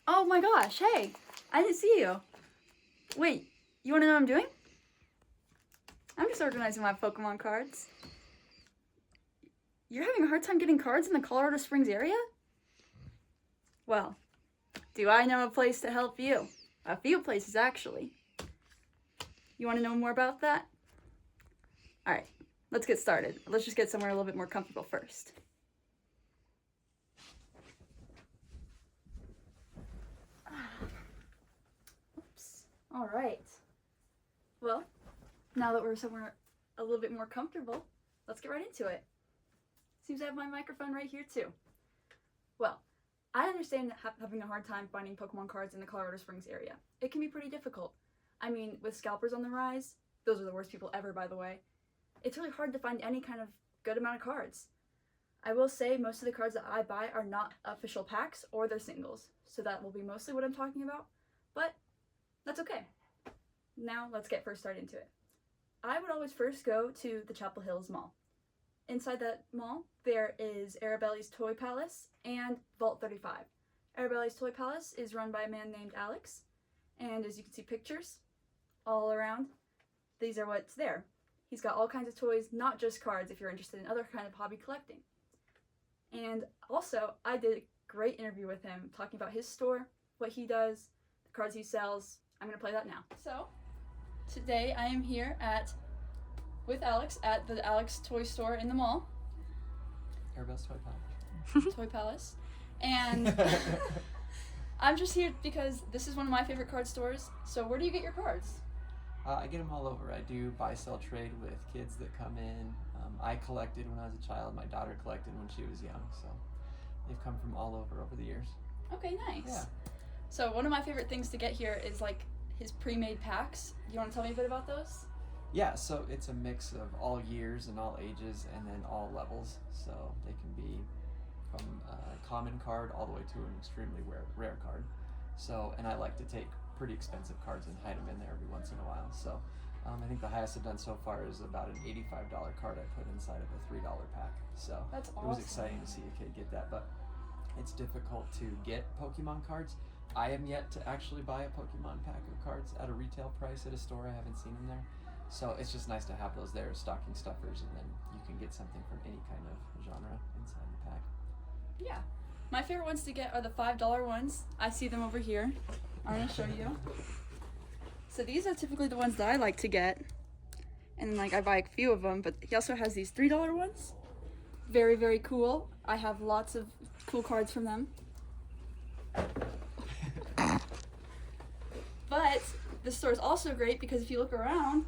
Oh my gosh, hey! I didn't see you. Wait, you wanna know what I'm doing? I'm just organizing my Pokemon cards. You're having a hard time getting cards in the Colorado Springs area? Well, do I know a place to help you? A few places, actually. You wanna know more about that? Alright, let's get started. Let's just get somewhere a little bit more comfortable first. Oops. Alright. Well, now that we're somewhere a little bit more comfortable, let's get right into it. Seems I have my microphone right here too. Well, I understand having a hard time finding Pokemon cards in the Colorado Springs area. It can be pretty difficult. I mean, with scalpers on the rise, those are the worst people ever, by the way, it's really hard to find any kind of good amount of cards. I will say most of the cards that I buy are not official packs or they're singles, so that will be mostly what I'm talking about, but that's okay. Now let's get first started into it. I would always first go to the Chapel Hills Mall. Inside that mall, there is Arabelli's Toy Palace and Vault 35. Arabelli's Toy Palace is run by a man named Alex, and as you can see pictures all around, these are what's there. He's got all kinds of toys, not just cards if you're interested in other kind of hobby collecting. And also, I did a great interview with him talking about his store, what he does, the cards he sells. I'm going to play that now. So, today I am here with Alex at the Alex Toy Store in the mall. Arabelle's Toy Palace. Toy Palace. And I'm just here because this is one of my favorite card stores. So where do you get your cards? I get them all over. I do buy-sell trade with kids that come in. I collected when I was a child. My daughter collected when she was young. So they've come from all over the years. Okay, nice. Yeah. So one of my favorite things to get here is like his pre-made packs. Do you want to tell me a bit about those? Yeah, so it's a mix of all years and all ages and then all levels. So they can be from a common card all the way to an extremely rare card. So, and I like to take pretty expensive cards and hide them in there every once in a while. So I think the highest I've done so far is about an $85 card I put inside of a $3 pack. So that's awesome. It was exciting to see a kid get that, but it's difficult to get Pokemon cards. I am yet to actually buy a Pokemon pack of cards at a retail price at a store. I haven't seen them there. So it's just nice to have those there as stocking stuffers, and then you can get something from any kind of genre inside the pack. Yeah. My favorite ones to get are the $5 ones. I see them over here. I'm going to show you. So these are typically the ones that I like to get. And like I buy a few of them, but he also has these $3 ones. Very, very cool. I have lots of cool cards from them. But this store is also great because if you look around,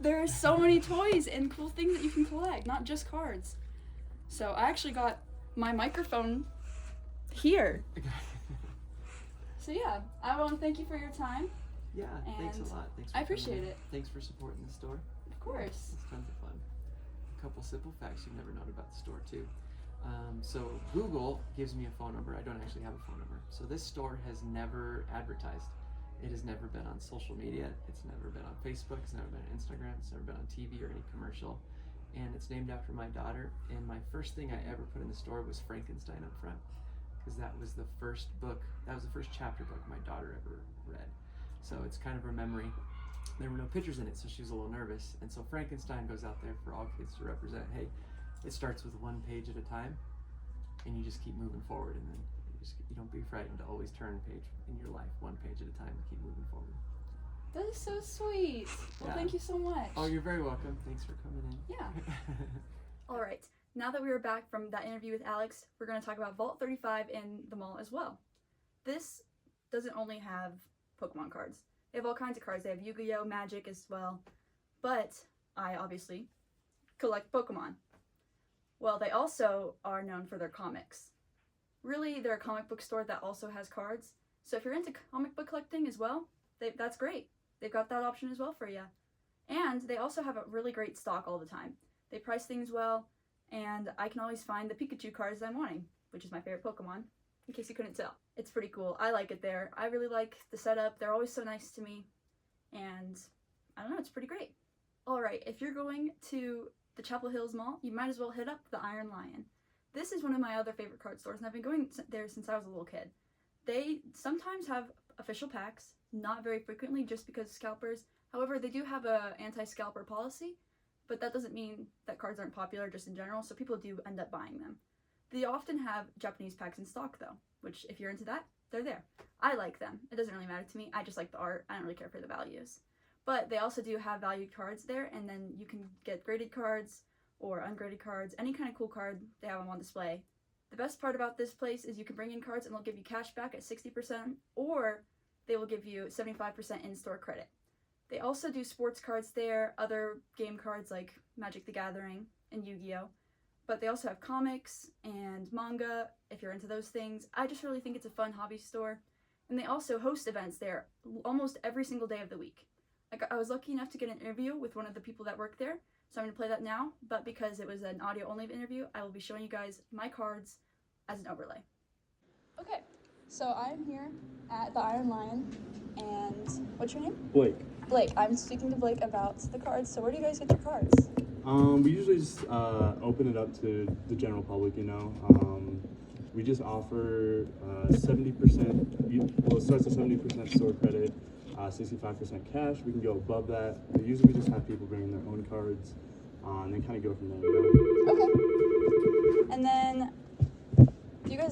there are so many toys and cool things that you can collect, not just cards. So I actually got my microphone here. So yeah, I want to thank you for your time. Yeah, thanks a lot. Thanks for I appreciate coming in. it. Thanks for supporting the store. Of course. It's tons of fun. A couple simple facts you've never known about the store too. So Google gives me a phone number. I don't actually have a phone number. So this store has never advertised. It has never been on social media. It's never been on Facebook. It's never been on Instagram. It's never been on TV or any commercial. And it's named after my daughter. And my first thing I ever put in the store was Frankenstein up front, because that was the first book. That was the first chapter book my daughter ever read. So it's kind of her memory. There were no pictures in it, so she was a little nervous. And so Frankenstein goes out there for all kids to represent, hey, it starts with one page at a time, and you just keep moving forward, and then you don't be frightened to always turn a page in your life, one page at a time, and keep moving forward. That is so sweet. Well, Yeah. Thank you so much. Oh, you're very welcome. Thanks for coming in. Yeah. All right. Now that we are back from that interview with Alex, we're going to talk about Vault 35 in the mall as well. This doesn't only have Pokemon cards. They have all kinds of cards. They have Yu-Gi-Oh, Magic as well. But I obviously collect Pokemon. Well, they also are known for their comics. Really, they're a comic book store that also has cards. So if you're into comic book collecting as well, that's great. They've got that option as well for you. And they also have a really great stock all the time. They price things well, and I can always find the Pikachu cards that I'm wanting, which is my favorite Pokemon, in case you couldn't tell. It's pretty cool. I like it there. I really like the setup. They're always so nice to me, and I don't know, it's pretty great. Alright, if you're going to the Chapel Hills Mall, you might as well hit up the Iron Lion. This is one of my other favorite card stores, and I've been going there since I was a little kid. They sometimes have official packs, not very frequently just because scalpers. However, they do have a anti-scalper policy, but that doesn't mean that cards aren't popular just in general, so people do end up buying them. They often have Japanese packs in stock though, which if you're into that, they're there. I like them. It doesn't really matter to me. I just like the art. I don't really care for the values. But they also do have valued cards there, and then you can get graded cards or ungraded cards, any kind of cool card, they have them on display. The best part about this place is you can bring in cards and they'll give you cash back at 60%, or they will give you 75% in-store credit. They also do sports cards there, other game cards like Magic the Gathering and Yu-Gi-Oh! But they also have comics and manga, if you're into those things. I just really think it's a fun hobby store. And they also host events there almost every single day of the week. I was lucky enough to get an interview with one of the people that work there, so I'm going to play that now, but because it was an audio-only interview, I will be showing you guys my cards as an overlay. Okay, so I'm here at the Iron Lion, and what's your name? Blake. Blake. I'm speaking to Blake about the cards, so where do you guys get your cards? We usually just open it up to the general public, you know. We just offer 70%, well, it starts at 70% store credit, 65% cash. We can go above that. But usually we just have people bring in their own cards, and then kind of go from there, you know? Okay. And then,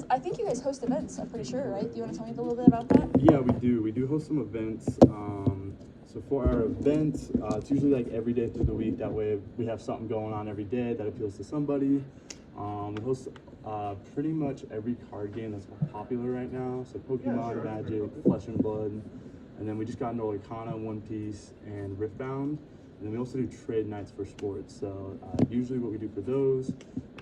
I think you guys host events, I'm pretty sure, right? Do you want to tell me a little bit about that? Yeah, we do. We do host some events. So for our events, it's usually like every day through the week. That way we have something going on every day that appeals to somebody. We host pretty much every card game that's popular right now. So Pokémon, Magic, Flesh and Blood. And then we just got into Arcana, One Piece, and Riftbound. And then we also do trade nights for sports. So usually what we do for those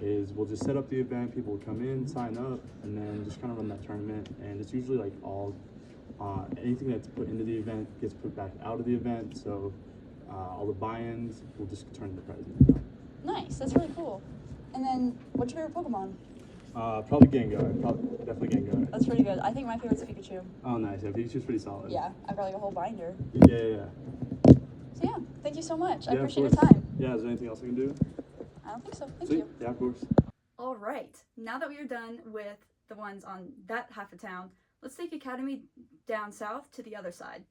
is we'll just set up the event, people will come in, sign up, and then just kind of run that tournament. And it's usually like anything that's put into the event gets put back out of the event. So all the buy-ins will just turn into prizes. Nice, that's really cool. And then, what's your favorite Pokemon? Probably Gengar. Definitely Gengar. That's pretty good. I think my favorite's Pikachu. Oh, nice. Yeah, Pikachu's pretty solid. Yeah, I've got like a whole binder. Yeah. So yeah, thank you so much. I Yeah, appreciate your of course. time. Yeah, is there anything else I can do? I don't think so. Thank Sweet. you. Yeah, of course. All right, now that we are done with the ones on that half of town, let's take Academy down south to the other side.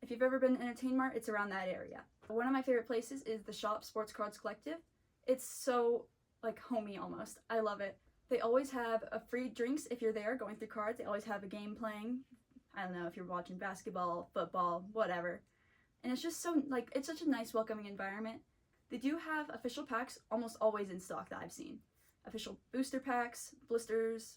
If you've ever been to Entertain Mart, it's around that area. One of my favorite places is the Shoppe Sports Cards Collective. It's so like homey almost. I love it. They always have free drinks if you're there going through cards. They always have a game playing. I don't know if you're watching basketball, football, whatever. And it's just so it's such a nice welcoming environment. They do have official packs almost always in stock that I've seen. Official booster packs, blisters,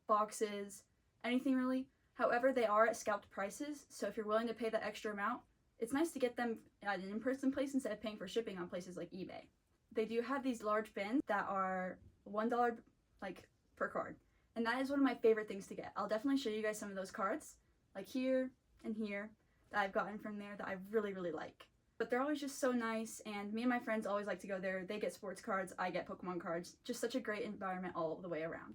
boxes, anything really. However, they are at scalped prices, so if you're willing to pay that extra amount, it's nice to get them at an in-person place instead of paying for shipping on places like eBay. They do have these large bins that are $1 per card, and that is one of my favorite things to get. I'll definitely show you guys some of those cards, like here and here, that I've gotten from there that I really, really like. But they're always just so nice, and me and my friends always like to go there. They get sports cards, I get Pokemon cards. Just such a great environment all the way around.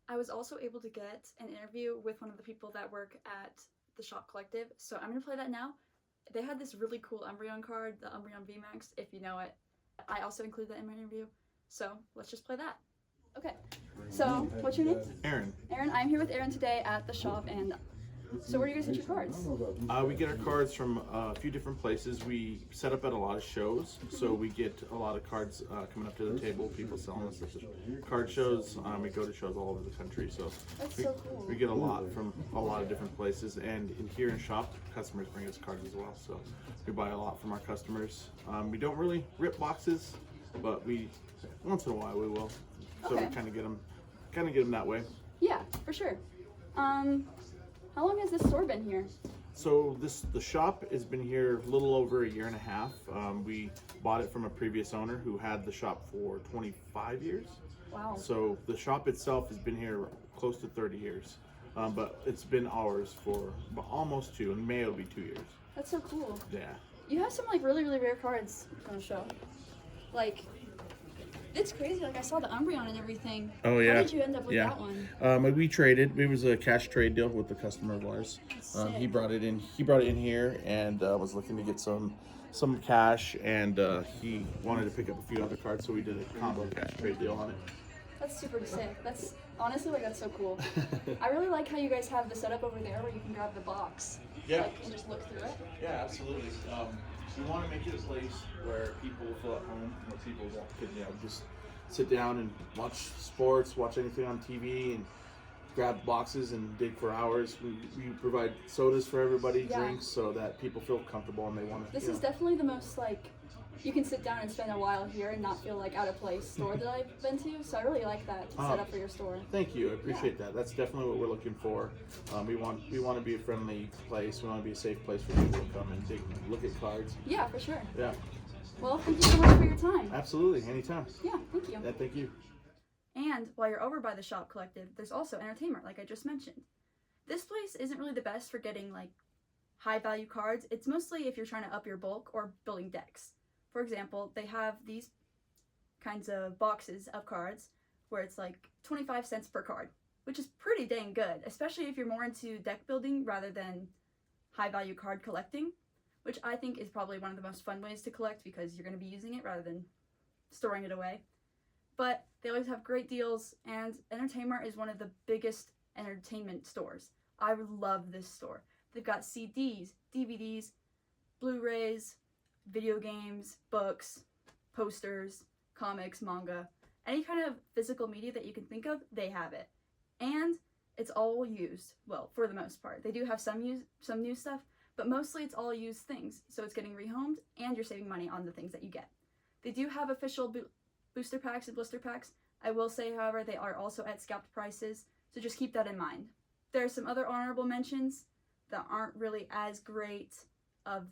I was also able to get an interview with one of the people that work at the Shoppe Collective, so I'm going to play that now. They had this really cool Umbreon card, the Umbreon VMAX, if you know it. I also included that in my interview, so let's just play that. Okay, so what's your name? Aaron. Aaron, I'm here with Aaron today at the shop, and so where do you guys get your cards? We get our cards from a few different places. We set up at a lot of shows, so we get a lot of cards coming up to the table, people selling us at the card shows. We go to shows all over the country, so we get a lot from a lot of different places. And here in Shoppe, customers bring us cards as well, so we buy a lot from our customers. We don't really rip boxes, but once in a while we will. So we kind of get them that way. Yeah, for sure. How long has this store been here? So the shop has been here a little over a year and a half. We bought it from a previous owner who had the shop for 25 years. Wow. So the shop itself has been here close to 30 years. But it's been ours for almost 2. In May it'll be 2 years. That's so cool. Yeah. You have some really, really rare cards on the show. It's crazy. I saw the Umbreon and everything. Oh yeah. How did you end up with that one? We traded. It was a cash trade deal with the customer of ours. He brought it in. He brought it in here and was looking to get some cash, and he wanted to pick up a few other cards, so we did a combo cash trade deal on it. That's super sick. That's honestly, like, that's so cool. I really like how you guys have the setup over there where you can grab the box, Yeah. like, and just look through it. Yeah, absolutely. We want to make it a place where people feel at home, where people can, just sit down and watch sports, watch anything on TV, and grab boxes and dig for hours. We provide sodas for everybody, Yeah. drinks, so that people feel comfortable and they want to. This is definitely the most, like, you can sit down and spend a while here and not feel like out of place store that I've been to. So I really like that set up for your store. Thank you. I appreciate that. That's definitely what we're looking for. We want to be a friendly place. We want to be a safe place for people to come and look at cards. Yeah, for sure. Yeah, Well, thank you so much for your time. absolutely. Anytime. Yeah, thank you. Yeah, thank you. And while you're over by the Shop Collective, there's also entertainment, like I just mentioned. This place isn't really the best for getting, like, high value cards. It's mostly if you're trying to up your bulk or building decks. For example, they have these kinds of boxes of cards where it's like 25 cents per card, which is pretty dang good, especially if you're more into deck building rather than high value card collecting, which I think is probably one of the most fun ways to collect because you're going to be using it rather than storing it away. But they always have great deals, and Entertainment is one of the biggest entertainment stores. I love this store. They've got CDs, DVDs, Blu-rays, video games, books, posters, comics, manga, any kind of physical media that you can think of, they have it. And it's all used, well, for the most part. They do have some new stuff, but mostly it's all used things, so it's getting rehomed, and you're saving money on the things that you get. They do have official booster packs and blister packs. I will say, however, they are also at scalped prices, so just keep that in mind. There are some other honorable mentions that aren't really as great of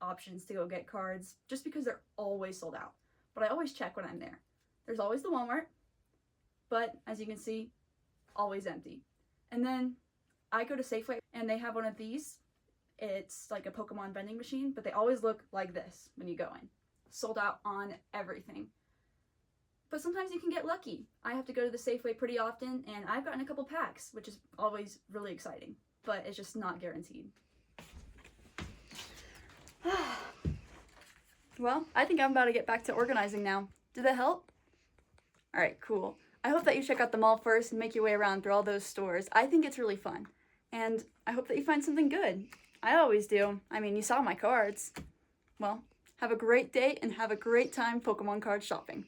options to go get cards, just because they're always sold out. But I always check when I'm there. There's always the Walmart, but as you can see, always empty. And then I go to Safeway, and they have one of these. It's like a Pokemon vending machine, but they always look like this when you go in. Sold out on everything. But sometimes you can get lucky. I have to go to the Safeway pretty often, and I've gotten a couple packs, which is always really exciting, but it's just not guaranteed. Well, I think I'm about to get back to organizing now. Did that help? Alright, cool. I hope that you check out the mall first and make your way around through all those stores. I think it's really fun. And I hope that you find something good. I always do. I mean, you saw my cards. Well, have a great day and have a great time Pokemon card shopping.